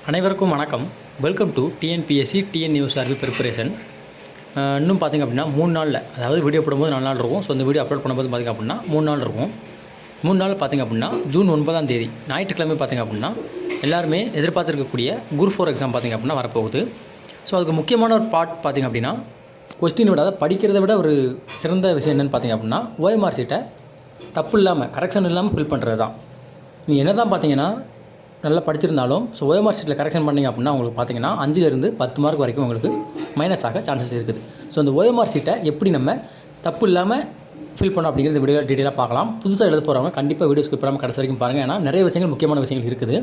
அனைவருக்கும் வணக்கம். Welcome to TNPSC TNUSRB preparation. இன்னும் பார்த்திங்க அப்படின்னா 3 நாளில், அதாவது வீடியோ போடும்போது 4 நாள் இருக்கும். ஸோ இந்த வீடியோ அப்லோட் பண்ணும்போது பார்த்திங்க அப்படின்னா 3 நாள் இருக்கும். 3 நாள் பார்த்திங்க அப்படின்னா ஜூன் 9ஆம் தேதி ஞாயிற்றுக்கிழமை பார்த்திங்க அப்படின்னா எல்லாருமே எதிர்பார்த்துருக்கக்கூடிய குரூப் 4 எக்ஸாம் பார்த்திங்க அப்படின்னா வரப்போகுது. ஸோ அதுக்கு முக்கியமான ஒரு பார்ட் பார்த்திங்க அப்படின்னா கொஸ்டின் விட, அதை படிக்கிறத விட ஒரு சிறந்த விஷயம் என்னென்னு பார்த்திங்க அப்படின்னா ஓஎம்ஆர் ஷீட்டை தப்பு இல்லாமல், கரெக்ஷன் இல்லாமல் ஃபில் பண்ணுறது தான். நீங்கள் என்ன தான் பார்த்தீங்கன்னா நல்லா படிச்சிருந்தாலும் ஸோ ஓஎம்ஆர் ஷீட்டில் கரெக்ஷன் பண்ணிங்க அப்படின்னா உங்களுக்கு பார்த்தீங்கன்னா 5லேருந்து 10 மார்க் வரைக்கும் உங்களுக்கு மைனஸ் ஆக சான்சஸ் இருக்குது. ஸோ அந்த ஓஎம்ஆர் ஷீட்டை எப்படி நம்ம தப்பு இல்லாமல் ஃபில் பண்ணோம் அப்படிங்கிறது வீடியோ டீட்டெயிலாக பார்க்கலாம். புதுசாக எழுத போகிறவங்க கண்டிப்பாக வீடியோ ஸ்கிப் பண்ணாமல் கடைசி வரைக்கும் பாருங்கள். ஏன்னா நிறைய விஷயங்கள், முக்கியமான விஷயங்கள் இருக்குது.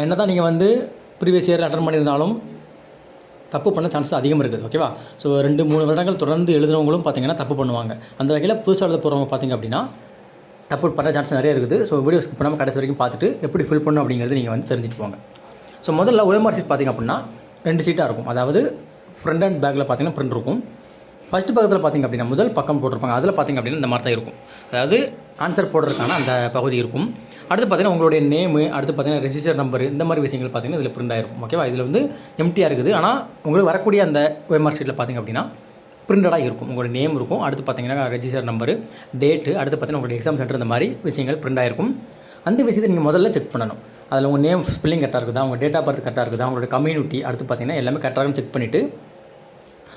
என்ன தான் நீங்கள் ப்ரீவியஸ் இயர் அட்டன் பண்ணியிருந்தாலும் தப்பு பண்ண சான்சஸ் அதிகம் இருக்குது. ஓகேவா? ஸோ 2-3 வருடங்கள் தொடர்ந்து எழுதுனவங்களும் பார்த்தீங்கன்னா தப்பு பண்ணுவாங்க. அந்த வகையில் புதுசாக எழுத போகிறவங்க பார்த்திங்க அப்படின்னா தப்பு பண்ண சான்ஸ் நிறைய இருக்குது. ஸோ வீடியோ ஸ்கிப் பண்ணாமல் கடைசி வரைக்கும் பார்த்துட்டு எப்படி ஃபில் பண்ணணும் அப்படிங்கிறது நீங்கள் தெரிஞ்சுட்டு போங்க. ஸோ முதல்ல ஓஎம்ஆர் ஷீட் பார்த்திங்க அப்படின்னா 2 ஷீட்டாக இருக்கும். அதாவது ஃப்ரண்ட் அண்ட் பேக்கில் பார்த்திங்கன்னா பிரிண்ட் இருக்கும். ஃபஸ்ட்டு பக்கத்தில் பார்த்திங்க அப்படின்னா முதல் பக்கம் போட்டிருப்பாங்க. அதில் பார்த்திங்க அப்படின்னா இந்த மாதிரி தான் இருக்கும். அதாவது ஆன்சர் போடுறதுக்கான அந்த பகுதி இருக்கும். அடுத்து பார்த்திங்கன்னா உங்களுடைய நேமு, அடுத்து பார்த்திங்கன்னா ரெஜிஸ்டர் நம்பர், இந்த மாதிரி விஷயங்கள் பார்த்திங்கன்னா இதில் பிரிண்ட் ஆகிருக்கும். ஓகேவா? இதில் எம்டியாக இருக்குது. ஆனால் உங்களுக்கு வரக்கூடிய அந்த ஓஎம்ஆர் ஷீட்டில் பார்த்திங்க அப்படின்னா பிரிண்டடாக இருக்கும். உங்களோட நேம் இருக்கும், அடுத்து பார்த்தீங்கன்னா ரெஜிஸ்டர் நம்பரு, டேட்டு, அடுத்து பார்த்தீங்கன்னா உங்களுடைய எக்ஸாம் சென்டர், இந்த மாதிரி விஷயங்கள் பிரிண்ட் ஆகிருக்கும். அந்த விஷயத்தை நீங்கள் முதல்ல செக் பண்ணணும். அதில் உங்கள் நேம் ஸ்பெல்லிங் கரெக்டாக இருக்குதா, உங்கள் டேட் ஆஃப் பர்த் கரெக்டாக இருக்குதா, உங்களோட கம்யூனிட்டி, அடுத்து பார்த்தீங்கன்னா எல்லாமே கரெக்டாக செக் பண்ணிவிட்டு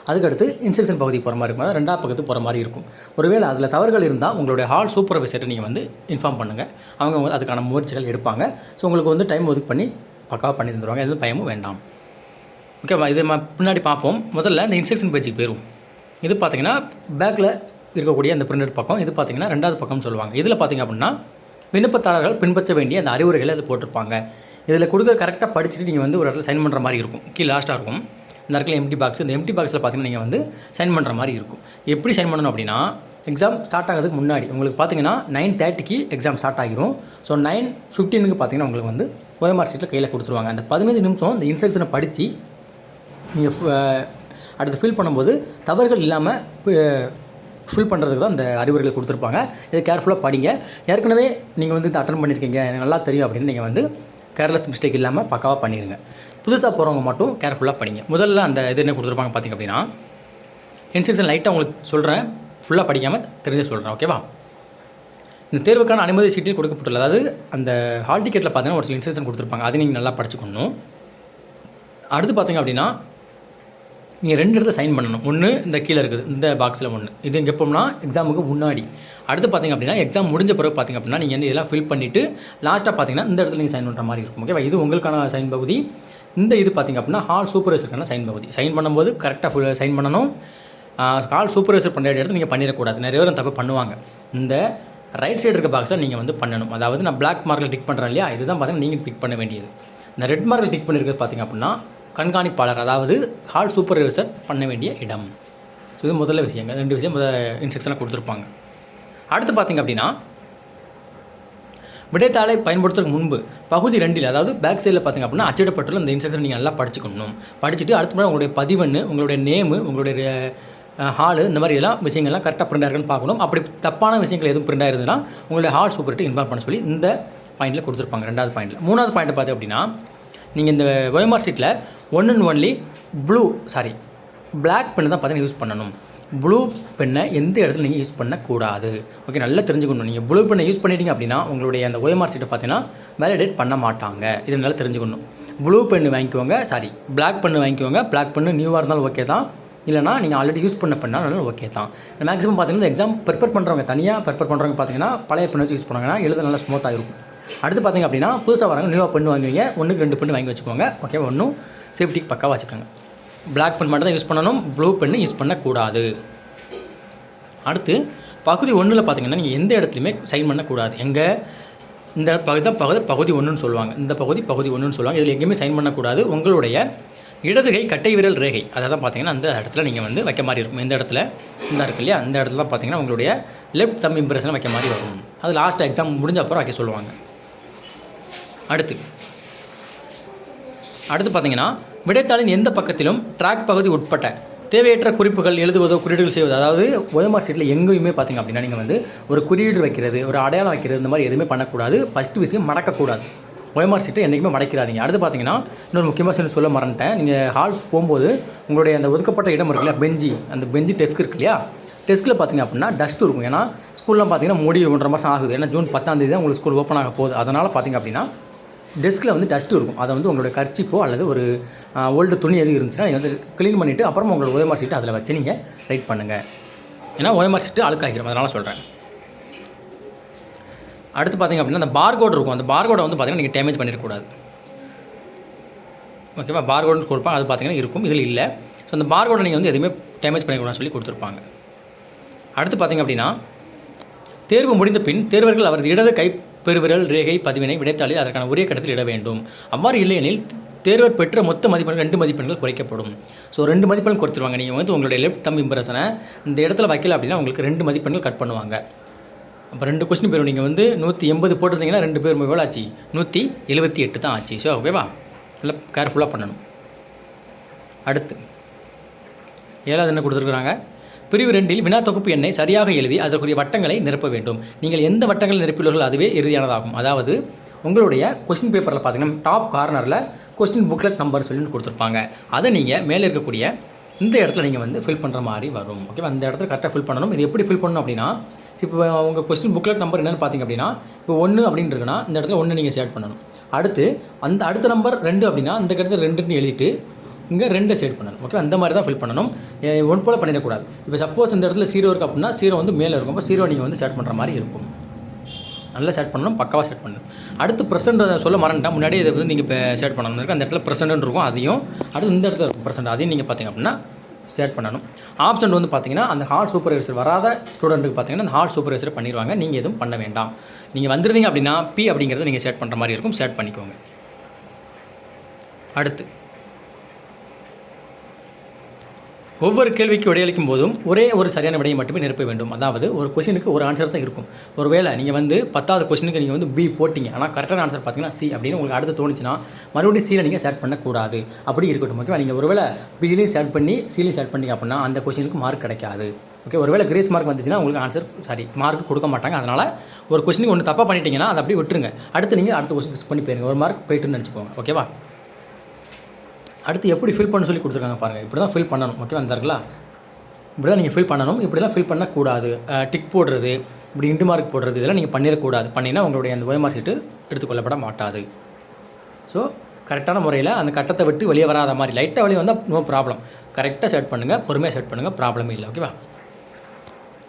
அதுக்கடுத்து இன்ஸ்ட்ரக்ஷன் பகுதி போகிற மாதிரி இருக்கும். 2ஆம் பக்கத்துக்கு போகிற மாதிரி இருக்கும். ஒருவேளை அதில் தவறுகள் இருந்தால் உங்களுடைய ஹால் சூப்பர்வைசர்ட்டை நீங்கள் இன்ஃபார்ம் பண்ணுங்கள். அவங்க அதுக்கான முயற்சிகள் எடுப்பாங்க. ஸோ உங்களுக்கு டைம் ஒதுக்கு பண்ணி பக்காவாக பண்ணி தந்துடுவாங்க. எதுவும் பயமும் வேண்டாம். ஓகேவா? இது பின்னாடி பார்ப்போம். முதல்ல இந்த இன்ஸ்ட்ரக்ஷன் பேஜுக்கு போயிடும். இது பார்த்திங்கன்னா பேக்கில் இருக்கக்கூடிய அந்த பிரிண்டட் பக்கம். இது பார்த்திங்கன்னா 2வது பக்கம்னு சொல்லுவாங்க. இதில் பார்த்திங்க அப்படின்னா விண்ணப்பதாரர்கள் பின்பற்ற வேண்டிய அந்த அறிவுரைகளை அது போட்டிருப்பாங்க. இதில் கொடுக்குற கரெக்டாக படிச்சுட்டு நீங்கள் ஒரு இடத்துல சைன் பண்ணுற மாதிரி இருக்கும். கீழே லாஸ்ட்டாக இருக்கும் இந்த இடத்துல எம்டி பாக்ஸ். இந்த எம்டி பாக்ஸில் பார்த்திங்கன்னா நீங்கள் சைன் பண்ணுற மாதிரி இருக்கும். எப்படி சைன் பண்ணணும் அப்படின்னா, எக்ஸாம் ஸ்டார்ட் ஆகிறதுக்கு முன்னாடி உங்களுக்கு பார்த்திங்கன்னா 9:30க்கு எக்ஸாம் ஸ்டார்ட் ஆகிரும். ஸோ 9:15க்கு பார்த்திங்கன்னா உங்களுக்கு ஓஎம்ஆர் ஷீட்டில் கையில் கொடுத்துருவாங்க. அந்த 15 நிமிஷம் இந்த இன்ஸ்ட்ரக்ஷனை படித்து நீங்கள் அடுத்து ஃபில் பண்ணும்போது தவறுகள் இல்லாமல் ஃபில் பண்ணுறதுக்கு தான் அந்த அறிவுரைகள் கொடுத்துருப்பாங்க. இதை கேர்ஃபுல்லாக படிங்க. ஏற்கனவே நீங்கள் இதை அட்டன் பண்ணியிருக்கீங்க, எனக்கு நல்லா தெரியும் அப்படின்னு நீங்கள் கேர்லெஸ் மிஸ்டேக் இல்லாமல் பக்காவாக பண்ணிடுங்க. புதுசாக போகிறவங்க மட்டும் கேர்ஃபுல்லாக படிங்க. முதல்ல அந்த இது என்ன கொடுத்துருப்பாங்க பார்த்திங்க அப்படின்னா, இன்ஸ்ட்ரக்ஷன் லைட்டாக உங்களுக்கு சொல்கிறேன், ஃபுல்லாக படிக்காமல் தெரிஞ்சு சொல்கிறேன். ஓகேவா? இந்த தேர்வுக்கான அனுமதி சீட்டில் கொடுக்கப்பட்டுள்ள, அதாவது அந்த ஹால் டிக்கெட்டில் பார்த்தீங்கன்னா ஒரு சில இன்ஸ்ட்ரக்ஷன் கொடுத்துருப்பாங்க. அதை நீங்கள் நல்லா படிச்சுக்கணும். அடுத்து பார்த்திங்க அப்படின்னா நீங்கள் 2 இடத்துல சைன் பண்ணணும். ஒன்று இந்த கீழே இருக்குது இந்த பாக்ஸில் ஒன்று. இது எங்கே எப்போம்னா எக்ஸாமுக்கு முன்னாடி. அடுத்து பார்த்திங்க அப்படின்னா எக்ஸாம் முடிஞ்ச பிறகு பார்த்திங்க அப்படின்னா நீங்கள் இதெல்லாம் ஃபில் பண்ணிவிட்டு லாஸ்ட்டாக பார்த்திங்கன்னா இந்த இடத்துல நீங்கள் சைன் பண்ணுற மாதிரி இருக்கும். ஓகேவா? இது உங்களுக்கான சைன் பகுதி. இந்த இது பார்த்திங்க அப்படின்னா ஹால் சூப்பர்வைசருக்கான சைன் பகுதி. சைன் பண்ணும்போது கரெக்டாக சைன் பண்ணணும். ஹால் சூப்பர்வைசர் பண்ணுற இடத்துல நீங்கள் பண்ணிடக்கூடாது. நிறைய பேர் தப்பு பண்ணுவாங்க. இந்த ரைட் சைடு இருக்க பாக்ஸை நீங்கள் பண்ணணும். அதாவது நான் பிளாக் மார்க்கில் டிக் பண்ணுறேன் இல்லையா, இதுதான் பார்த்திங்கன்னா நீங்கள் டிக் பண்ண வேண்டியது. இந்த ரெட் மார்க்கில் டிக் பண்ணியிருக்கிறது பார்த்திங்க அப்படின்னா கண்காணிப்பாளர், அதாவது ஹால் சூப்பர்வைசர் பண்ண வேண்டிய இடம். ஸோ இது முதல்ல விஷயங்கள். 2 விஷயம் இன்ஸ்ட்ரக்ஷனாக கொடுத்துருப்பாங்க. அடுத்து பார்த்திங்க அப்படின்னா விடைத்தாளை பயன்படுத்துறதுக்கு முன்பு பகுதி 2ல், அதாவது பேக் சைடில் பார்த்திங்க அப்படின்னா அச்சிடப்பட்டுள்ள இந்த இன்ஸ்ட்ரக்ஷன் நீங்கள் நல்லா படிச்சுக்கணும். படிச்சுட்டு அடுத்த முறை உங்களுடைய பதிவெண்ணு, உங்களுடைய நேமு, உங்களுடைய ஹாலு, இந்த மாதிரி எல்லாம் விஷயங்கள்லாம் கரெக்டாக பிரிண்ட் ஆகிருக்குன்னு பார்க்கணும். அப்படி தப்பான விஷயங்கள் எதுவும் பிரிண்ட் ஆகிருந்ததுன்னா உங்களுடைய ஹால் சூப்பர்கிட்ட இன்ஃபார்ம் பண்ண சொல்லி இந்த பாயிண்டில் கொடுத்துருப்பாங்க. 2வது பாயிண்டில். 3வது பாயிண்ட் பார்த்து அப்படின்னா, நீங்கள் இந்த ஓஎம்ஆர் ஷீட்டில் ஒன் அண்ட் ஒன்லி பிளாக் பெண்ணை தான் பார்த்தீங்கன்னா யூஸ் பண்ணணும். ப்ளூ பெண்ணை எந்த இடத்துல நீங்கள் யூஸ் பண்ணக்கூடாது. ஓகே, நல்லா தெரிஞ்சுக்கணும். நீங்கள் ப்ளூ பெண்ணை யூஸ் பண்ணிட்டீங்க அப்படின்னா உங்களுடைய அந்த ஓஎம்ஆர் ஷீட்டை பார்த்தீங்கன்னா வேலிடேட் பண்ண மாட்டாங்க. இது நல்லா தெரிஞ்சுக்கணும். ப்ளூ பெண்ணு வாங்கிக்கோங்க, பிளாக் பெண்ணு வாங்கிக்கோங்க. பிளாக் பெண்ணு நியூவாக இருந்தாலும் ஓகே தான், இல்லைனா நீங்கள் ஆல்ரெடி யூஸ் பண்ண பண்ணாலும் ஓகே தான். மேக்ஸிமம் பார்த்தீங்கன்னா எக்ஸாம் ப்ரிப்பேர் பண்ணுறவங்க, தனியாக ப்ரிப்பேர் பண்ணுறவங்க பார்த்தீங்கன்னா பழைய பெண்ணை வச்சு யூஸ் பண்ணுவாங்கன்னா எழுத நல்லா ஸ்மூத்தாக இருக்கும். அடுத்து பார்த்திங்க அப்படின்னா புதுசாக வராங்க, நியூவாக பெண்ணு வாங்குவீங்க, 1க்கு 2 பெண்ணு வாங்கி வச்சுக்கோங்க. ஓகே, ஒன்றும் சேஃப்டிக்கு பக்காவாக வச்சுக்கோங்க. பிளாக் பென் மட்டும் தான் யூஸ் பண்ணணும், ப்ளூ பெண்ணு யூஸ் பண்ணக்கூடாது. அடுத்து பகுதி 1ல் பார்த்திங்கன்னா நீங்கள் எந்த இடத்துலையுமே சைன் பண்ணக்கூடாது. இந்த பகுதி தான் பகுதி 1ன்னு சொல்லுவாங்க. இந்த பகுதி 1ன்னு சொல்லுவாங்க. இதில் எங்கேயுமே சைன் பண்ணக்கூடாது. உங்களுடைய இடதுகை கட்டை விரல் ரேகை அதை தான் பார்த்திங்கன்னா அந்த இடத்துல நீங்கள் வைக்க மாதிரி இருக்கும். இந்த இடத்துல இந்த இருக்கு இல்லையா, அந்த இடத்துல தான் பார்த்திங்கன்னா உங்களுடைய லெஃப்ட் தம் இம்ப்ரெஷனை வைக்க மாதிரி வரும். அது லாஸ்ட் எக்ஸாம் முடிஞ்ச அப்புறம் வைக்க சொல்லுவாங்க. அடுத்து பார்த்திங்கன்னா விடைத்தாளின் எந்த பக்கத்திலும் ட்ராக் பகுதி உட்பட்ட தேவையற்ற குறிப்புகள் எழுதுவதோ குறியீடுகள் செய்வதோ, அதாவது ஓஎம்ஆர் ஷீட்டில் எங்கேயுமே பார்த்திங்க அப்படின்னா நீங்கள் ஒரு குறியீடு வைக்கிறது, ஒரு அடையாளம் வைக்கிறது, இந்த மாதிரி எதுவுமே பண்ணக்கூடாது. ஃபஸ்ட்டு விஷயம் மறக்கக்கூடாது. OMR ஷீட்டை என்றைக்குமே மடக்கிறாதீங்க. அடுத்து பார்த்தீங்கன்னா இன்னொரு முக்கியமாக சொல்ல மறந்துட்டேன். நீங்கள் ஹால் போகும்போது உங்களுடைய அந்த ஒதுக்கப்பட்ட இடம் இருக்கு இல்லையா, பெஞ்சு, அந்த பெஞ்சு டெஸ்க் இருக்கு இல்லையா, டெஸ்க்கில் பார்த்தீங்க அப்படின்னா டஸ்ட் இருக்கும். ஏன்னா ஸ்கூல்லாம் பார்த்தீங்கன்னா மூடி 1.5 மாதம் ஆகுது. ஏன்னா ஜூன் 10ஆம் தேதி தான் உங்களுக்கு ஸ்கூல் ஓப்பன் ஆக போகுது. அதனால் பார்த்தீங்க அப்படின்னா டெஸ்க்கில் வந்து டஸ்ட் இருக்கும். அதை வந்து உங்களுடைய கர்ச்சிப்போ அல்லது ஒரு ஓல்டு துணி எதுவும் இருந்துச்சுன்னா நீங்கள் வந்து க்ளீன் பண்ணிவிட்டு அப்புறமா உங்களோட OMR ஷீட்டை அதில் வச்சு நீங்கள் ரைட் பண்ணுங்கள். ஏன்னா OMR ஷீட்டு அழுக்காகிடும், அதனால் சொல்கிறேன். அடுத்து பார்த்திங்க அப்படின்னா அந்த பார்கோட் இருக்கும். அந்த பார்கோடை வந்து பார்த்திங்கன்னா நீங்கள் டேமேஜ் பண்ணிடக்கூடாது. ஓகேவா, பார்கோடுன்னு கொடுப்பாங்க, அது பார்த்திங்கன்னா இருக்கும், இதில் இல்லை. ஸோ அந்த பார்கோடை நீங்கள் வந்து எதுவுமே டேமேஜ் பண்ணிக்கூடாதுன்னு சொல்லி கொடுத்துருப்பாங்க. அடுத்து பார்த்திங்க அப்படின்னா தேர்வு முடிந்த பின் தேர்வர்கள் அவரது இடது கை பெருவிரல் ரேகை பதிவினை விடைத்தாளில் அதற்கான உரிய கட்டத்தில் இட வேண்டும். அவ்வாறு இல்லையெனில் தேர்வர் பெற்ற மொத்த மதிப்பெண்கள் 2 மதிப்பெண்கள் குறைக்கப்படும். ஸோ 2 மதிப்பெண்கள் கொடுத்துருவாங்க. நீங்கள் வந்து உங்களுடைய லெஃப்ட் தம் இம்ப்ரெஷனை இந்த இடத்துல வைக்கல அப்படின்னா உங்களுக்கு 2 மதிப்பெண்கள் கட் பண்ணுவாங்க. அப்போ 2 கொஸ்டின் பேர் நீங்கள் வந்து 180 போட்டிருந்தீங்கன்னா 2 பேர் எவ்வளோ ஆச்சு, 178 தான் ஆச்சு. ஸோ ஓகேவா, நல்லா கேர்ஃபுல்லாக பண்ணணும். அடுத்து 7வது என்ன கொடுத்துருக்குறாங்க, பிரிவு 2இல் வினா தொகுப்பு எண்ணை சரியாக எழுதி அதற்குரிய வட்டங்களை நிரப்ப வேண்டும். நீங்கள் எந்த வட்டங்களை நிரப்பியுள்ளீர்கள் அதுவே இறுதியானதாகும். அதாவது உங்களுடைய கொஸ்டின் பேப்பரில் பார்த்தீங்கன்னா டாப் கார்னரில் கொஸ்டின் புக்லெட் நம்பர் சொல்லி கொடுத்துருப்பாங்க. அதை நீங்கள் மேலே இருக்கக்கூடிய இந்த இடத்துல நீங்கள் வந்து ஃபில் பண்ணுற மாதிரி வரும். ஓகேவா, அந்த இடத்துல கரெக்டாக ஃபில் பண்ணணும். இது எப்படி ஃபில் பண்ணணும் அப்படின்னா, இப்போ உங்கள் கொஸ்டின் புக்லெட் நம்பர் என்னென்னு பார்த்தீங்க அப்படின்னா, இப்போ 1 அப்படின்னு இருக்குன்னா இந்த இடத்துல 1 நீங்கள் செட் பண்ணணும். அடுத்து அடுத்த நம்பர் 2 அப்படின்னா இந்த இடத்துல 2ன்னு எழுதிட்டு இங்கே 2 செட் பண்ணணும். ஓகே, அந்த மாதிரி தான் ஃபில் பண்ணணும். ஒன் போல் பண்ணிடக்கூடாது. இப்போ சப்போஸ் இந்த இடத்துல 0 இருக்குது அப்படின்னா 0 வந்து மேலே இருக்கும். அப்போ 0 நீங்கள் வந்து செட் பண்ணுற மாதிரி இருக்கும். நல்லா செட் பண்ணணும், பக்காவாக செட் பண்ணணும். அடுத்து ப்ரெசென்ட் சொல்ல மறந்துட்டா, முன்னாடி இதை வந்து நீங்கள் இப்போ செட் பண்ணணும் இருக்குது. அந்த இடத்துல ப்ரெசென்ட்னு இருக்கும், அதையும் அடுத்து இந்த இடத்துல இருக்கும் ப்ரெசென்ட், அதையும் நீங்கள் பார்த்தீங்க அப்படின்னா செட் பண்ணணும். ஆப்ஷன் வந்து பார்த்தீங்கன்னா அந்த ஹால் சூப்பர்வைசர் வராத ஸ்டூடெண்ட்டுக்கு பார்த்தீங்கன்னா அந்த ஹால் சூப்பர்வைசர் பண்ணிடுவாங்க. நீங்கள் எதுவும் பண்ண வேண்டாம். நீங்கள் வந்துருந்தீங்க அப்படின்னா P அப்படிங்கிறத நீங்கள் செட் பண்ணுற மாதிரி இருக்கும், செட் பண்ணிக்கோங்க. அடுத்து ஒவ்வொரு கேள்விக்கு விடையளிக்கும் போதும் ஒரே ஒரு சரியான விடையை மட்டுமே நிரப்ப வேண்டும். அதாவது ஒரு கொஸ்டினுக்கு ஒரு ஆன்சர் தான் இருக்கும். ஒருவேளை நீங்கள் வந்து 10வது கொஸ்டினுக்கு நீங்கள் வந்து B போட்டிங்க, ஆனால் கரெக்டான ஆன்சர் பார்த்தீங்கன்னா C அப்படின்னு உங்களுக்கு அடுத்து தோணுச்சுன்னா மறுபடியும் Cயில் நீங்கள் ஷேர் பண்ணக்கூடாது. அப்படி இருக்கட்டும். ஓகேவா, நீங்கள் ஒருவேளை Bலையும் ஷேர் பண்ணி Cலையும் ஷேர் பண்ணிங்க அப்படின்னா அந்த கொஸ்டினுக்கு மார்க் கிடைக்காது. ஓகே, ஒருவேளை கிரேஸ் மார்க் வந்துச்சுன்னா உங்களுக்கு மார்க் கொடுக்க மாட்டாங்க. அதனால் ஒரு கொஸ்டினுக்கு ஒன்று தப்பாக பண்ணிட்டீங்கன்னா அதை அப்படியே விட்டுருங்க. அடுத்து நீங்கள் அடுத்த கொஸ்டின் ஃபிக்ஸ் பண்ணி போயிருங்க, ஒரு மார்க் போய்ட்டுன்னு நினச்சிக்கோங்க. ஓகேவா, அடுத்து எப்படி ஃபில் பண்ண சொல்லி கொடுத்துருக்காங்க பாருங்கள். இப்படி தான் ஃபில் பண்ணணும். ஓகேவா, அந்த இருக்குல்ல, இப்படி தான் நீங்கள் ஃபில் பண்ணணும். இப்படிலாம் ஃபில் பண்ணக்கூடாது. டிக் போடுறது, இப்படி இன்டு மார்க் போடுறது, இதெல்லாம் நீங்கள் பண்ணிடக்கூடாது. பண்ணிங்கன்னா உங்களுடைய அந்த OMR ஷீட்டு எடுத்துக்கொள்ளப்பட மாட்டாது. ஸோ கரெக்டான முறையில் அந்த கட்டத்தை விட்டு வெளியே வராத மாதிரி லைட்டாக வெளியே வந்தால் நோ ப்ராப்ளம். கரெக்டாக செட் பண்ணுங்கள், பொறுமையாக செட் பண்ணுங்கள், ப்ராப்ளமே இல்லை. ஓகேவா,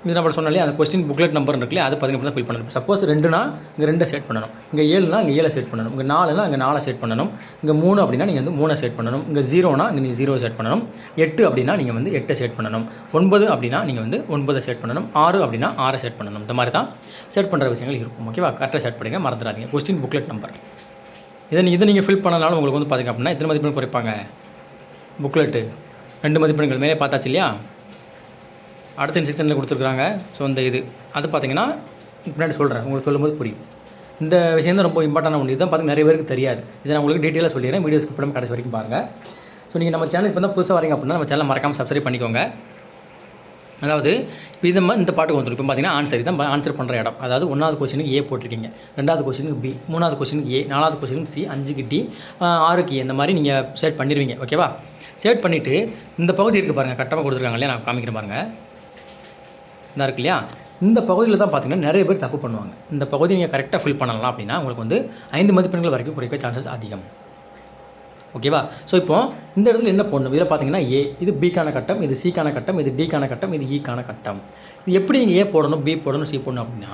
இது நம்ம சொன்னாலே அந்த கொஸ்டின் புக்லெட் நம்பர் இருக்குல்லையே அது பார்த்தீங்கன்னா ஃபில் பண்ணணும். சப்போஸ் 2னா இங்கே 2 செட் பண்ணணும், இங்கே 7னா இங்கே 7 செட் பண்ணணும், இங்கே 4னா இங்கே 4 செட் பண்ணணும், இங்கே 3 அப்படின்னா நீங்கள் வந்து 3 செட் பண்ணணும், இங்கே 0னா இங்கே நீங்கள் 0 செட் பண்ணணும், 8 அப்படின்னா நீங்கள் வந்து 8 செட் பண்ணணும், 9 அப்படின்னா நீங்கள் வந்து 9 செட் பண்ணணும், 6 அப்படின்னா 6 செட் பண்ணணும். இந்த மாதிரி தான் செட் பண்ணுற விஷயங்கள் இருக்கும். ஓகேவா, கரெக்டாக செட் பண்ணிங்க, மறந்துடாதீங்க. கொஸ்டின் புக்லெட் நம்பர் இதை நீங்கள் ஃபில் பண்ணனாலும் உங்களுக்கு வந்து பார்த்திங்க அப்படின்னா எத்தனை மதிப்பெண் குறைப்பாங்க, புக்லெட்டு 2 மதிப்பெண்கள் மேலே பார்த்தாச்சு இல்லையா. அடுத்த இன்ஸ்ட்ரக்ஷனில் கொடுத்துருக்குறாங்க. ஸோ இந்த அது பார்த்தீங்கன்னா பின்னாடி சொல்கிறேன், உங்களுக்கு சொல்லும்போது புரியும். இந்த விஷயம் தான் ரொம்ப இம்பார்ட்டண்டான ஒன்று. இதுதான் பார்த்திங்கன்னா நிறைய பேருக்கு தெரியாது. இதை நான் உங்களுக்கு டீட்டெயிலாக சொல்லிடுறேன். வீடியோ ஸ்கிப் பண்ணாமல் கடைசி வரைக்கும் பாருங்கள். ஸோ நீங்கள் நம்ம சேனல் இப்போ தான் புதுசாக வரீங்க அப்படின்னா நம்ம சேனல் மறக்காமல் சப்ஸ்கிரைப் பண்ணிக்கோங்க. அதாவது இப்போ இந்த பாட்டுக்கு வந்துடும். இப்போ பார்த்தீங்கன்னா ஆன்சர் தான் ஆன்சர் பண்ணுற இடம். அதாவது 1வது கொஸ்டினுக்கு A போட்டிருக்கீங்க, 2வது கொஸ்டினுக்கு B, 3வது கொஸ்டினுக்கு A, 4வது கொஸ்டினுக்கு C, 5க்கு D, 6க்கு A, இந்த மாதிரி நீங்கள் செட் பண்ணிடுவீங்க. ஓகேவா, செட் பண்ணிவிட்டு இந்த பகுதி இருக்குது பாருங்கள், கட்டமாக கொடுத்துருக்காங்க இல்லையா, நான் காமிக்கிறேன் பாருங்கள். இந்த இருக்கு இல்லையா, இந்த பகுதியில் தான் பார்த்திங்கன்னா நிறைய பேர் தப்பு பண்ணுவாங்க. இந்த பகுதி நீங்கள் கரெக்டாக ஃபில் பண்ணலாம் அப்படின்னா உங்களுக்கு வந்து 5 மதிப்பெண்கள் வரைக்கும் குறைக்க சான்சஸ் அதிகம். ஓகேவா, ஸோ இப்போ இந்த இடத்துல என்ன போடணும், இதில் பார்த்தீங்கன்னா A, இது Bக்கான கட்டம், இது Cக்கான கட்டம், இது Dக்கான கட்டம், இது Eக்கான கட்டம். இது எப்படி நீங்கள் A போடணும், B போடணும், C போடணும் அப்படின்னா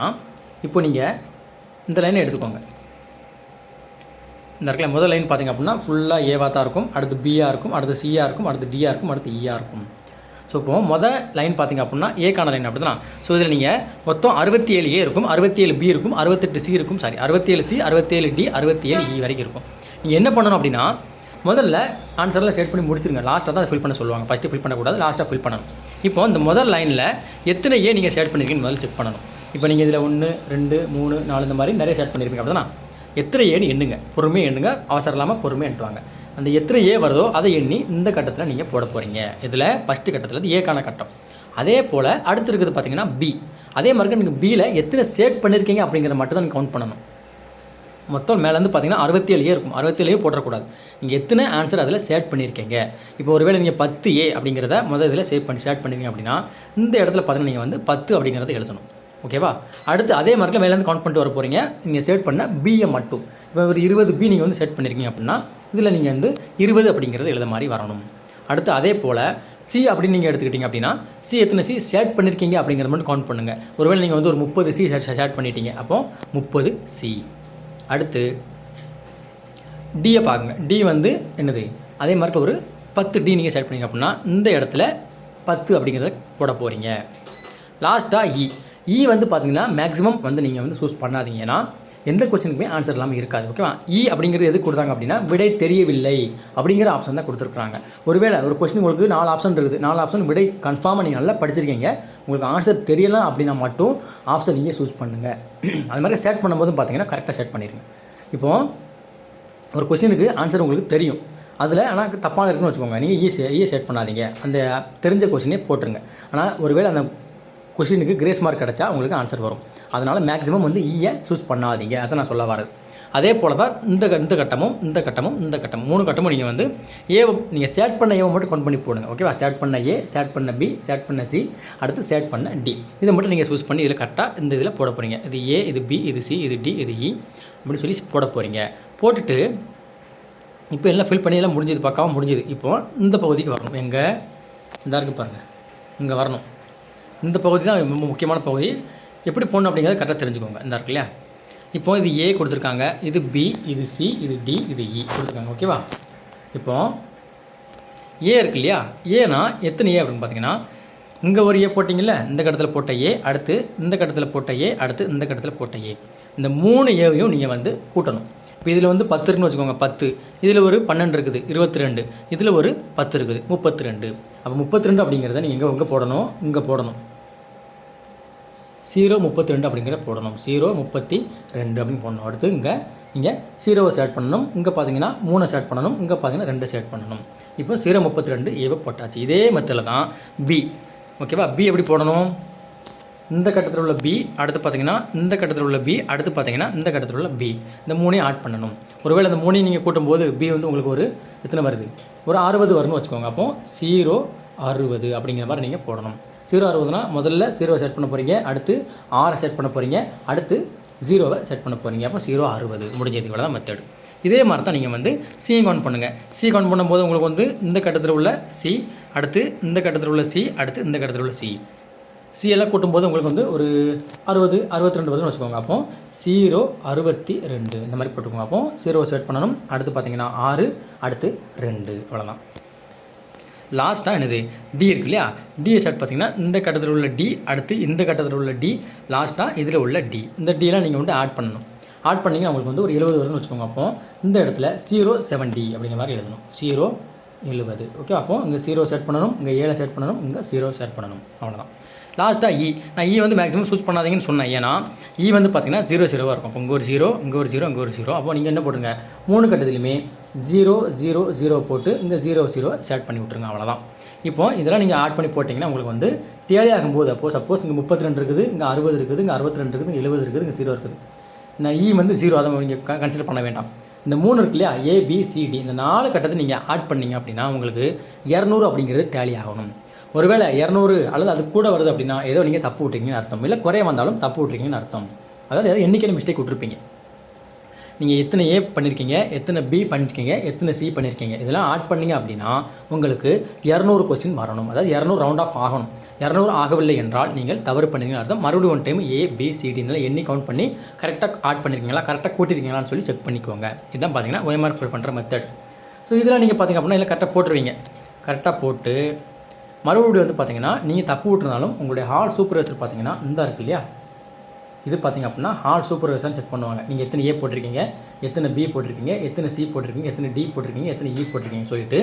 இப்போ நீங்கள் இந்த லைனை எடுத்துக்கோங்க. இந்த இடத்துல முதல் லைன் பார்த்திங்க அப்படின்னா ஃபுல்லாக ஏவாக தான் இருக்கும், அடுத்து பியாக இருக்கும், அடுத்து சியாக இருக்கும், அடுத்து டியாக இருக்கும், அடுத்து ஈயாக இருக்கும். ஸோ இப்போ மொதல் லைன் பார்த்திங்க அப்படின்னா ஏக்கான லைன் அப்படி தான். ஸோ இதில் நீங்கள் மொத்தம் 67 ஏ இருக்கும், 67 பி இருக்கும், 68 சி இருக்கும், 67 சி, 67 டி, 67 இ வரைக்கும் இருக்கும். நீங்கள் என்ன பண்ணணும் அப்படின்னா முதல்ல ஆன்சரில் செட் பண்ணி முடிச்சிருங்க. லாஸ்ட்டாக தான் ஃபில் பண்ண சொல்லுவாங்க, ஃபஸ்ட்டு ஃபில் பண்ணக்கூடாது, லாஸ்ட்டாக ஃபில் பண்ணணும். இப்போ இந்த முதல் லைனில் எத்தனை ஏ நீங்கள் செட் பண்ணியிருக்கீங்கன்னு முதல்ல செக் பண்ணணும். இப்போ நீங்கள் இதில் 1 2 3 4 இந்த மாதிரி நிறைய செட் பண்ணியிருப்பீங்க அப்படி தான். எத்தனை ஏன்னு எண்ணுங்க, பொறுமையாக எண்ணுங்க, அவசரம் இல்லாமல் பொறுமையாக எண்ணுவாங்க. அந்த எத்தனை ஏ வருதோ அதை எண்ணி இந்த கட்டத்தில் நீங்கள் போட போகிறீங்க. இதில் ஃபஸ்ட்டு கட்டத்தில் ஏக்கான கட்டம். அதே போல் அடுத்து இருக்குது பார்த்தீங்கன்னா பி. அதே மாதிரி நீங்கள் பியில் எத்தனை செட் பண்ணியிருக்கீங்க அப்படிங்கிறத மட்டும் தான் நீங்கள் கவுண்ட் பண்ணணும். மொத்தம் மேலேருந்து பார்த்தீங்கன்னா 67 இருக்கும். 67 போட்டுறக்கூடாது. நீங்கள் எத்தனை ஆன்சர் அதில் சேட் பண்ணியிருக்கீங்க. இப்போ ஒருவேளை நீங்கள் 10A அப்படிங்கிறத இதில் சேட் பண்ணிங்க அப்படின்னா இந்த இடத்துல பார்த்தீங்கன்னா நீங்கள் வந்து 10 அப்படிங்கிறத எழுதணும். ஓகேவா? அடுத்து அதே மாதிரி மேலேருந்து கவுண்ட் பண்ணிட்டு வர போகிறீங்க. நீங்கள் செட் பண்ண பியை மட்டும். இப்போ ஒரு 20B நீங்கள் வந்து செட் பண்ணியிருக்கீங்க அப்படின்னா இதில் நீங்கள் வந்து 20 அப்படிங்கிறது எழுத மாதிரி வரணும். அடுத்து அதே போல் சி அப்படின்னு நீங்கள் எடுத்துக்கிட்டிங்க அப்படின்னா எத்தனை சி சேட் பண்ணியிருக்கீங்க அப்படிங்கிற மட்டும் கவுண்ட் பண்ணுங்கள். ஒருவேளை நீங்கள் வந்து ஒரு 30C சேட் பண்ணிட்டீங்க. அப்போது 30C. அடுத்து டியை பாருங்க. டி வந்து என்னது, அதே மாதிரி ஒரு 10D நீங்கள் செட் பண்ணிங்க அப்படின்னா இந்த இடத்துல 10 அப்படிங்கிறத போட போகிறீங்க. லாஸ்ட்டாக இ வந்து பார்த்தீங்கன்னா மேக்ஸிமம் வந்து நீங்கள் வந்து சூஸ் பண்ணாதீங்க. ஏன்னா எந்த கொஸ்டினுக்குமே ஆன்சர் இல்லாமல் இருக்காது. ஓகேவா? அப்படிங்கிறது எது கொடுத்தாங்க அப்படின்னா விடை தெரியவில்லை அப்படிங்கிற ஆப்ஷன் தான் கொடுத்துருக்குறாங்க. ஒருவேளை ஒரு கொஸ்டின் உங்களுக்கு 4 ஆப்ஷன் இருக்குது. 4 ஆப்ஷன் விடை கன்ஃபார்மாக நீங்கள் நல்லா படிச்சிருக்கீங்க. உங்களுக்கு ஆன்சர் தெரியலாம் அப்படின்னா மட்டும் ஆப்ஷன் நீங்கள் சூஸ் பண்ணுங்கள். அது மாதிரி செட் பண்ணும்போது பார்த்தீங்கன்னா கரெக்டாக செட் பண்ணிடுங்க. இப்போது ஒரு கொஸ்டினுக்கு ஆன்சர் உங்களுக்கு தெரியும். அதில் ஆனால் தப்பான இருக்குன்னு வச்சுக்கோங்க. நீங்கள் ஈஸியாக செட் பண்ணாதீங்க. அந்த தெரிஞ்ச கொஸ்டினே போட்டுருங்க. ஆனால் ஒருவேளை அந்த கொஸ்டினுக்கு கிரேஸ் மார்க் கிடச்சா உங்களுக்கு ஆன்சர் வரும். அதனால் மேக்ஸிமம் வந்து சூஸ் பண்ணாதீங்க. அதை நான் சொல்ல வரது. அதே போல் தான் இந்த கட்டமும் 3 கட்டமும் நீங்கள் வந்து நீங்கள் சேட் பண்ண மட்டும் கவுண்ட் பண்ணி போடுங்க. ஓகேவா? சேட் பண்ண சேட் பண்ண பி, சேட் பண்ண சி, அடுத்து சேட் பண்ண டி. இதை மட்டும் நீங்கள் சூஸ் பண்ணி இதில் கரெக்டாக இந்த இதில் போட போகிறீங்க. இது ஏ, இது பி, இது சி, இது டி, இது இ அப்படின்னு சொல்லி போட போகிறீங்க. போட்டுட்டு இப்போ எல்லாம் ஃபில் பண்ணி எல்லாம் முடிஞ்சது, பக்காவாக முடிஞ்சுது. இப்போது இந்த பகுதிக்கு வரணும். எங்கே இந்த இருக்குது பாருங்கள், இங்கே வரணும். இந்த பகுதி தான் ரொம்ப முக்கியமான பகுதி. எப்படி போடணும் அப்படிங்கிறத கரெக்டாக தெரிஞ்சுக்கோங்க. இந்த இருக்கு இல்லையா? இப்போது இது ஏ கொடுத்துருக்காங்க, இது பி, இது சி, இது டி, இது இ கொடுத்துருக்காங்க. ஓகேவா? இப்போது ஏ இருக்கு இல்லையா? ஏனா எத்தனை ஏ அப்படின்னு பார்த்தீங்கன்னா இங்கே ஒரு ஏ போட்டிங்கல்ல, இந்த கட்டத்தில் போட்ட ஏ, அடுத்து இந்த கட்டத்தில் போட்ட ஏ, அடுத்து இந்த கட்டத்தில் போட்ட ஏ. இந்த 3 ஏவையும் நீங்கள் வந்து கூட்டணும். இப்போ இதில் வந்து 10 இருக்குன்னு வச்சுக்கோங்க. 10, இதில் ஒரு 12 இருக்குது, 22, இதில் ஒரு 10 இருக்குது, 32. அப்போ 32 அப்படிங்கிறத நீங்கள் எங்கே போடணும், இங்கே போடணும். 032 அப்படிங்கிற போடணும். 032 அப்படின்னு போடணும். அடுத்து இங்கே 0 செட் பண்ணணும். இங்கே பார்த்தீங்கன்னா 3 செட் பண்ணணும். இங்கே பார்த்தீங்கன்னா 2 செட் பண்ணணும். இப்போ 032 ஏவை போட்டாச்சு. இதே மெத்தடில் தான் பி. ஓகேவா? பி எப்படி போடணும்? இந்த கட்டத்தில் உள்ள பி, அடுத்து பார்த்தீங்கன்னா இந்த கட்டத்தில் உள்ள பி, அடுத்து பார்த்தீங்கன்னா இந்த கட்டத்தில் உள்ள பி. இந்த 3ஐயும் ஆட் பண்ணணும். ஒருவேளை இந்த 3ஐயும் நீங்கள் கூட்டும்போது பி வந்து உங்களுக்கு ஒரு எத்தனை வருது, ஒரு 60 வரும்னு வச்சுக்கோங்க. அப்போது 060 அப்படிங்கிற மாதிரி நீங்கள் போடணும். 060னா முதல்ல 0 செட் பண்ண போகிறீங்க, அடுத்து 6 செட் பண்ண போகிறீங்க, அடுத்து 0 செட் பண்ண போகிறீங்க. அப்போ 060 முடிஞ்சது. இவ்வளோ தான் மெத்தடு. இதே மாதிரி தான் நீங்கள் வந்து சி கவுண்ட் பண்ணுங்கள். சி கவுண்ட் பண்ணும்போது உங்களுக்கு வந்து இந்த கட்டத்தில் உள்ள சி, அடுத்து இந்த கட்டத்தில் உள்ள சி, அடுத்து இந்த கட்டத்தில் உள்ள சி, சி எல்லாம் கூட்டும்போது உங்களுக்கு வந்து ஒரு 62 வருதுன்னு வச்சுக்கோங்க. அப்போ 062 இந்த மாதிரி போட்டுக்கோங்க. அப்போ 0 செட் பண்ணணும். அடுத்து பார்த்தீங்கன்னா 6, அடுத்து 2. அவ்வளோதான். லாஸ்ட்டாக என்னது, டி இருக்கு இல்லையா? டியை செட் பார்த்தீங்கன்னா இந்த கட்டத்தில் உள்ள டி, அடுத்து இந்த கட்டத்தில் உள்ள டி, லாஸ்ட்டாக இதில் உள்ள டி. இந்த டிலாம் நீங்கள் வந்து ஆட் பண்ணணும். ஆட் பண்ணிங்கன்னா உங்களுக்கு வந்து ஒரு 70 வருதுன்னு வச்சுக்கோங்க. அப்போ இந்த இடத்துல 070 அப்படிங்கிற மாதிரி எழுதணும். 070. ஓகே? அப்போது இங்கே 0 செட் பண்ணணும், இங்கே 7 செட் பண்ணணும், இங்கே 0 செட் பண்ணணும். அவ்வளோதான். லாஸ்ட்டாக நான் வந்து மேக்ஸிமம் சூஸ் பண்ணாதீங்கன்னு சொன்னேன். ஏன்னா வந்து பார்த்தீங்கன்னா 0 இருக்கும். அப்போ இங்கே ஒரு 0, இங்கே ஒரு 0, இங்கே ஒரு 0. அப்போ நீங்கள் என்ன போட்டுருங்க, 3 கட்டத்துலையுமே 000 போட்டு இந்த 00 செட் பண்ணி விட்ருங்க. அவ்வளோதான். இப்போ இதெல்லாம் நீங்கள் ஆட் பண்ணி போட்டிங்கன்னா உங்களுக்கு வந்து டேலி ஆகும்போது அப்போது சப்போஸ் இங்கே 32 இருக்குது, இங்கே 60 இருக்குது, இங்கே 62 இருக்குது, இங்கே 70 இருக்குது, இங்கே 0 இருக்குது. நான் வந்து 0 அதை நீங்கள் கன்சிடர் பண்ண வேண்டாம். இந்த 3 இருக்கு இல்லையா? ABCD இந்த 4 கட்டத்தை நீங்கள் ஆட் பண்ணிங்க அப்படின்னா உங்களுக்கு 200 அப்படிங்கிறது டேலி ஆகணும். ஒருவேளை 200 அல்லது அது கூட வருது அப்படின்னா ஏதோ நீங்கள் தப்பு விட்ருக்கீங்கன்னு அர்த்தம். இல்லை குறைய வந்தாலும் தப்பு விட்ருக்கீங்கன்னு அர்த்தம். அதாவது ஏதோ எண்ணிக்கையில் மிஸ்டேக் விட்ருப்பீங்க. நீங்கள் எத்தனை ஏ பண்ணியிருக்கீங்க, எத்தனை பி பண்ணியிருக்கீங்க, எத்தனை சி பண்ணியிருக்கீங்க, இதெல்லாம் ஆட் பண்ணிங்க அப்படின்னா உங்களுக்கு 200 கொஸ்டின் வரணும். அதாவது 200 ரவுண்ட் ஆஃப் ஆகணும். 200 ஆகவில்லை என்றால் நீங்கள் தவறு பண்ணிருக்கீங்க அர்த்தம். மறுபடியும் ஒன் டைம் ABCD எண்ணி கவுண்ட் பண்ணி கரெக்டாக ஆட் பண்ணியிருக்கீங்களா, கரெக்டாக கூட்டியிருக்கீங்களான்னு சொல்லி செக் பண்ணிக்கோங்க. இதுதான் பார்த்தீங்கன்னா OMR ப்ரிப்பேர் பண்ணுற மெத்தட். ஸோ இதெல்லாம் நீங்கள் பார்த்தீங்க அப்படின்னா இல்லை கரெக்டாக போட்டுருவீங்க. கரெக்டாக போட்டு மறுபடியும் வந்து பார்த்தீங்கன்னா நீங்கள் தப்பு விட்டுருந்தாலும் உங்களுடைய ஹால் சூப்பர்வைசர் பார்த்தீங்கன்னா இந்த இருக்கு இல்லையா, இது பார்த்திங்க அப்படின்னா ஹால் சூப்பர்வைசர் செக் பண்ணுவாங்க. நீங்கள் எத்தனை ஏ போட்டிருக்கீங்க, எத்தனை பி போட்டிருக்கீங்க, எத்தனை சி போட்டிருக்கீங்க, எத்தனை டி போட்டிருக்கீங்க, எத்தனை இ போட்டிருக்கீங்கன்னு சொல்லிட்டு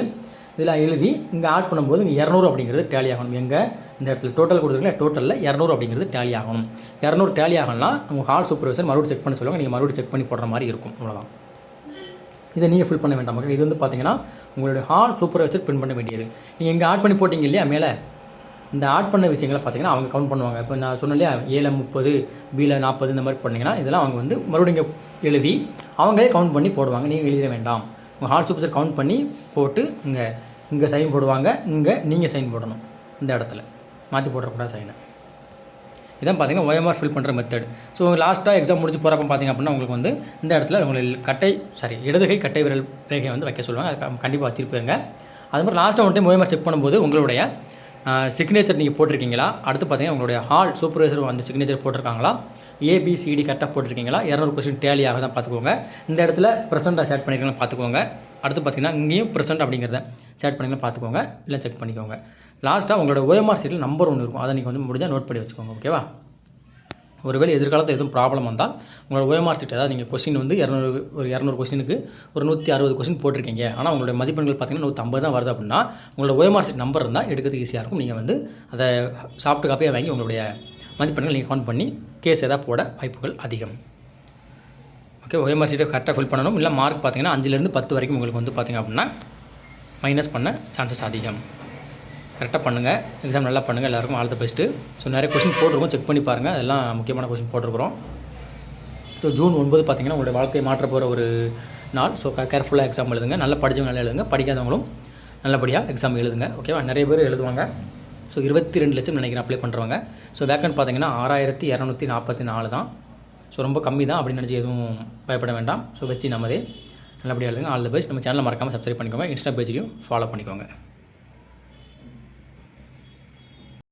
இதில் எழுதி இங்கே ஆட் பண்ணும்போது இங்கே 200 அப்படிங்கிறது டேலி ஆகணும். எங்கே இந்த இடத்துல டோட்டல் கொடுத்துருக்கீங்க, டோட்டலில் 200 அப்படிங்கிறது டேலி ஆகணும். 200 டேலி ஆகணும்னா உங்கள் ஹால் சூப்பர்வைசர் மறுபடியும் செக் பண்ண சொல்லுவாங்க. நீங்கள் மறுபடியும் செக் பண்ணி போடுற மாதிரி இருக்கும். அவ்வளோதான். இதை நீங்கள் ஃபில் பண்ண வேண்டாம். இது வந்து பார்த்தீங்கன்னா உங்களுடைய ஹால் சூப்பர்வைசர் பிரிண்ட் பண்ண வேண்டியது. நீங்கள் இங்கே ஆட் பண்ணி போட்டிங்க இல்லையா மேலே, இந்த ஆட் பண்ண விஷயங்களை பார்த்தீங்கன்னா அவங்க கவுண்ட் பண்ணுவாங்க. இப்போ நான் சொன்னேன் இல்லையா, ஏல 30 பியில் 40 இந்த மாதிரி பண்ணிங்கன்னா இதெல்லாம் அவங்க வந்து மறுபடியும் இங்கே எழுதி அவங்களே கவுண்ட் பண்ணி போடுவாங்க. நீங்கள் எழுதிட வேண்டாம். உங்கள் ஹார்ட் சூப்பர்ஸை கவுண்ட் பண்ணி போட்டு இங்கே சைன் போடுவாங்க. இங்கே நீங்கள் சைன் போடணும். இந்த இடத்துல மாற்றி போடக்கூடாது சைனை. இதான் பார்த்தீங்கன்னா OMR ஃபில் பண்ணுற மெத்தட். ஸோ லாஸ்ட்டாக எக்ஸாம் முடிச்சு போகிறப்ப பார்த்திங்க அப்படின்னா உங்களுக்கு வந்து இந்த இடத்துல உங்களுக்கு இடதுகை கட்டை விரல் ரேகை வந்து வைக்க சொல்லுவாங்க. அது கண்டிப்பாக வச்சிருப்பீங்க. அது மாதிரி லாஸ்ட்டாக ஒன் டைம் OMR செக் பண்ணும்போது உங்களுடைய சிக்னேச்சர் நீங்கள் போட்டிருக்கீங்களா, அடுத்து பார்த்தீங்கன்னா உங்களுடைய ஹால் சூப்பர்வைசர் அந்த சிக்னேச்சர் போட்டிருக்காங்களா, ABCD கரெக்டாக போட்டிருக்கீங்களா, 200 கொஸ்டின் டேலியாக தான் பார்த்துக்கோங்க. இந்த இடத்துல ப்ரெசென்ட்டாக செட் பண்ணியிருக்கீங்களா பார்த்துக்கோங்க. அடுத்து பார்த்தீங்கன்னா இங்கேயும் ப்ரெசென்ட் அப்படிங்கிறத செட் பண்ணிக்கலாம் பார்த்துக்கோங்க, இல்லை செக் பண்ணிக்கோங்க. லாஸ்ட்டாக உங்களோட OMR சீட்டில் நம்பர் 1 இருக்கும். அதை நீங்கள் வந்து முடிஞ்சால் நோட் பண்ணி வச்சுக்கோங்க. ஓகேவா? ஒருவேளை எதிர்காலத்தில் எதுவும் ப்ராப்ளம் வந்தால் உங்களோட OMR சீட், அதாவது நீங்கள் கொஸ்டின் வந்து 200 கொஸ்டினுக்கு ஒரு 160 கொஸ்டின் போட்டிருக்கீங்க, ஆனால் உங்களுடைய மதிப்பெண்கள் பார்த்தீங்கன்னா 150 தான் வருது அப்படின்னா உங்களோட OMR சீட் நம்பர் இருந்தால் எடுக்கிறதுக்கு ஈஸியாக இருக்கும். நீங்கள் வந்து அதை சாஃப்ட் காப்பியாக வாங்கி உங்களுடைய மதிப்பெண்கள் நீங்கள் கவுண்ட் பண்ணி கேஸ் எதாவது போட வாய்ப்புகள் அதிகம். ஓகே, OMR சீட்டை கரெக்டாக ஃபில் பண்ணணும். இல்லை மார்க் பார்த்தீங்கன்னா 5லேருந்து 10 வரைக்கும் உங்களுக்கு வந்து பார்த்திங்க அப்படின்னா மைனஸ் பண்ண சான்சஸ் அதிகம். கரெக்டாக பண்ணுங்கள், எக்ஸாம் நல்லா பண்ணுங்கள். எல்லாருக்கும் ஆல் த பெஸ்ட்டு. ஸோ நிறைய கொஸ்டின் போட்டிருக்கோம், செக் பண்ணி பாருங்கள். அதெல்லாம் முக்கியமான கொஸ்டின் போட்டிருக்கிறோம். ஸோ ஜூன் 9 பார்த்திங்கன்னா உங்களுடைய வாழ்க்கையை மாற்ற போகிற ஒரு நாள். ஸோ கேர்ஃபுல்லாக எக்ஸாம் எழுதுங்க. நல்லா படித்தவங்க நல்லா எழுதுங்க, படிக்காதவங்களும் நல்லபடியாக எக்ஸாம் எழுதுங்க. ஓகேவா? நிறைய பேர் எழுதுவாங்க. ஸோ 22 லட்சம் நினைக்கிறேன் அப்ளை பண்ணுறவங்க. ஸோ வேக்கன்ட் பார்த்திங்கன்னா 6244 தான். ஸோ ரொம்ப கம்மி தான் அப்படின்னு நினச்சி எதுவும் பயப்பட வேண்டாம். ஸோ வச்சு நல்லபடியாக எழுதுங்க. All the best. நம்ம சேனலை மறக்காமல் சப்ஸ்கிரைப் பண்ணிக்கோங்க. இன்ஸ்டா பேஜ்லையும் ஃபாலோ பண்ணிக்கோங்க.